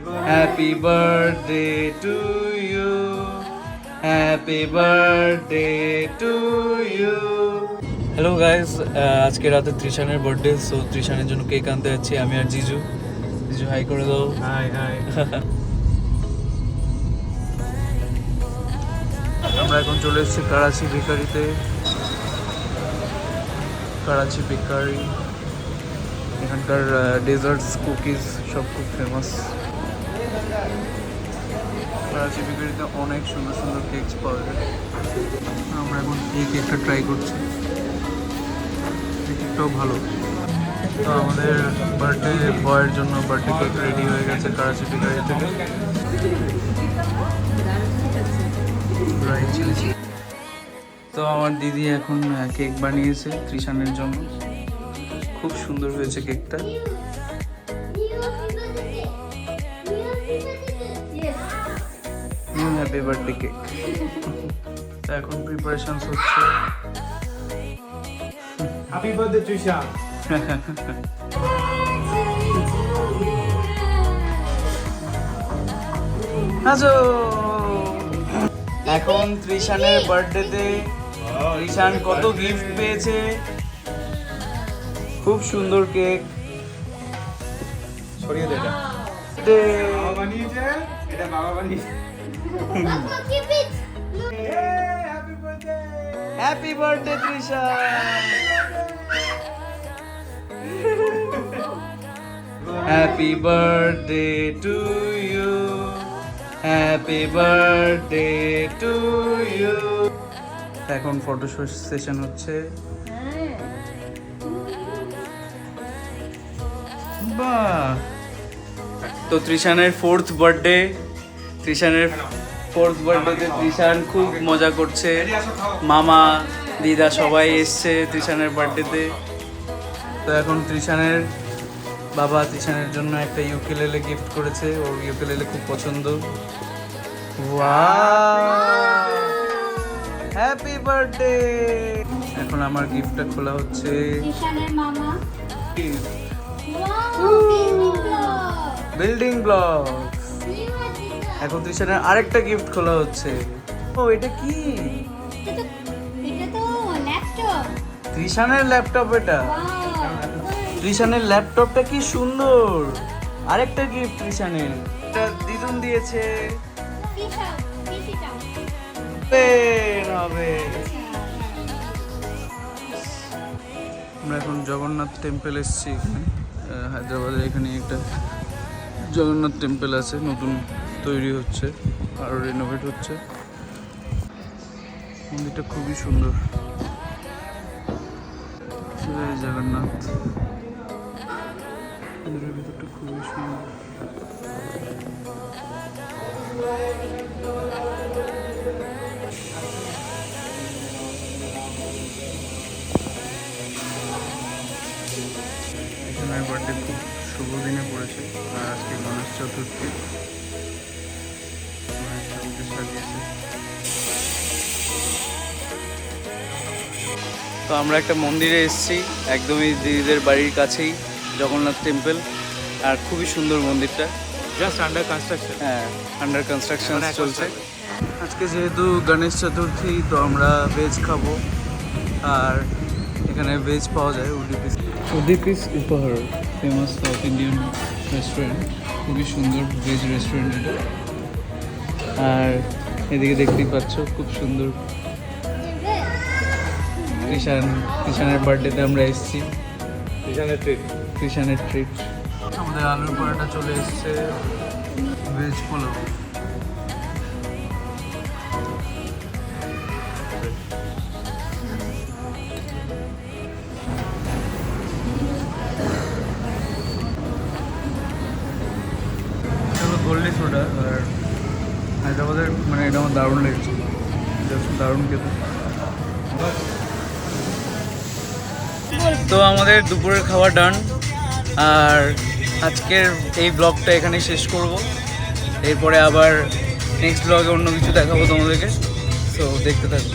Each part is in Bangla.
Happy birthday to you. Happy birthday to you. Hello guys, আজকে রাতে ত্রিশানের বার্থডে, সো ত্রিশানের জন্য কেক আনতে যাচ্ছি আমি আর জিজু। জিজু হাই করে দাও। High high. আমরা এখন চলে এসেছি করাচি বেকারিতে। করাচি বেকারি, এখানকার ডেজার্টস কুকিজ সব খুব ফেমাস। করাচি বেকারিতে অনেক সুন্দর সুন্দর কেকস পাওয়া যায়। আমরা এখন এই কেকটা ট্রাই করছি, এই কেকটাও ভালো। তো আমাদের বার্থডে বয়ের জন্য বার্থডে কেক রেডি হয়ে গেছে করাচি বেকারি থেকে। তো আমার দিদি এখন কেক বানিয়েছে ত্রিশানের জন্য, খুব সুন্দর হয়েছে কেকটা। New happy birthday cake. তো এখন প্রিপারেশনস হচ্ছে। Happy birthday Trisha. হাজো এখন ত্রিশানের বার্থডেতে ত্রিশান কত গিফট পেয়েছে, খুব সুন্দর কেক। ছড়িয়ে দে এটা। বাবা বানিয়েছে, এটা বাবা বানিয়েছে। Happy birthday. Happy birthday Trishan. Happy birthday to you. Happy birthday to you. এখন ফটো সেশন হচ্ছে। বাহ, তো ত্রিশানের ফোর্থ বার্থডে। ত্রিশানের ফোর্থ বার্থডেতে ত্রিশান খুব মজা করছে। মামা দিদা সবাই এসছে ত্রিশানের বার্থডেতে। তো এখন ত্রিশানের বাবা ত্রিশানের জন্য একটা ইউকেলেলে গিফট করেছে, ওর ইউকেলেলে খুব পছন্দ। Wow, happy birthday. এখন আমার গিফটটা খোলা হচ্ছে। ত্রিশানের মামা বিল্ডিং ব্লকস। এখন ত্রিশানের আরেকটা গিফট খোলা হচ্ছে। ও এটা কি? এটা তো ল্যাপটপ। ত্রিশানের ল্যাপটপ এটা। ত্রিশানের ল্যাপটপটা কি সুন্দর। আরেকটা গিফট ত্রিশানের, এটা দিদুন দিয়েছে। পেন হবে। আমরা এখন জগন্নাথ টেম্পল এসেছি এখানে, হায়দ্রাবাদের এখানে একটা জগন্নাথ টেম্পল আছে, নতুন তৈরি হচ্ছে, আরও রেনোভেট হচ্ছে। মন্দিরটা খুবই সুন্দর। জয় জগন্নাথ। মন্দিরের ভিতরটা খুবই সুন্দর। এখানের বার্থডে খুব শুভ দিনে পড়েছে, আর আজকে গণেশ চতুর্থী। গণেশ ঠাকুরকে সাজিয়েছে। তো আমরা একটা মন্দিরে এসেছি, একদমই দিদিদের বাড়ির কাছেই, জগন্নাথ টেম্পল। আর খুবই সুন্দর মন্দিরটা। Just under construction. হ্যাঁ, আন্ডার কনস্ট্রাকশন চলছে। আজকে যেহেতু গণেশ চতুর্থী, তো আমরা ভেজ খাবো। আর এখানে ভেজ পাওয়া যায় উডিপিস উপহার, ফেমাস সাউথ ইন্ডিয়ান রেস্টুরেন্ট। খুবই সুন্দর ভেজ রেস্টুরেন্ট এটা। আর এদিকে দেখতেই পাচ্ছ খুব সুন্দর ত্রিশানের বার্থডেতে আমরা এসেছি। ত্রিশানের ট্রিট। আমাদের আলুর পরোটা চলে এসছে, ভেজ পোলাও। গোল্ডি সোডা। আর হায়দ্রাবাদের মানে এটা আমার দারুণ লেগেছে, দারুণ খেতে। তো আমাদের দুপুরের খাওয়া ডান, আর আজকের এই ব্লগটা এখানেই শেষ করব। এরপরে আবার নেক্সট ব্লগে অন্য কিছু দেখাবো তোমাদেরকে, সো দেখতে থাকো।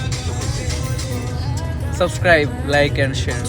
Subscribe, like and share.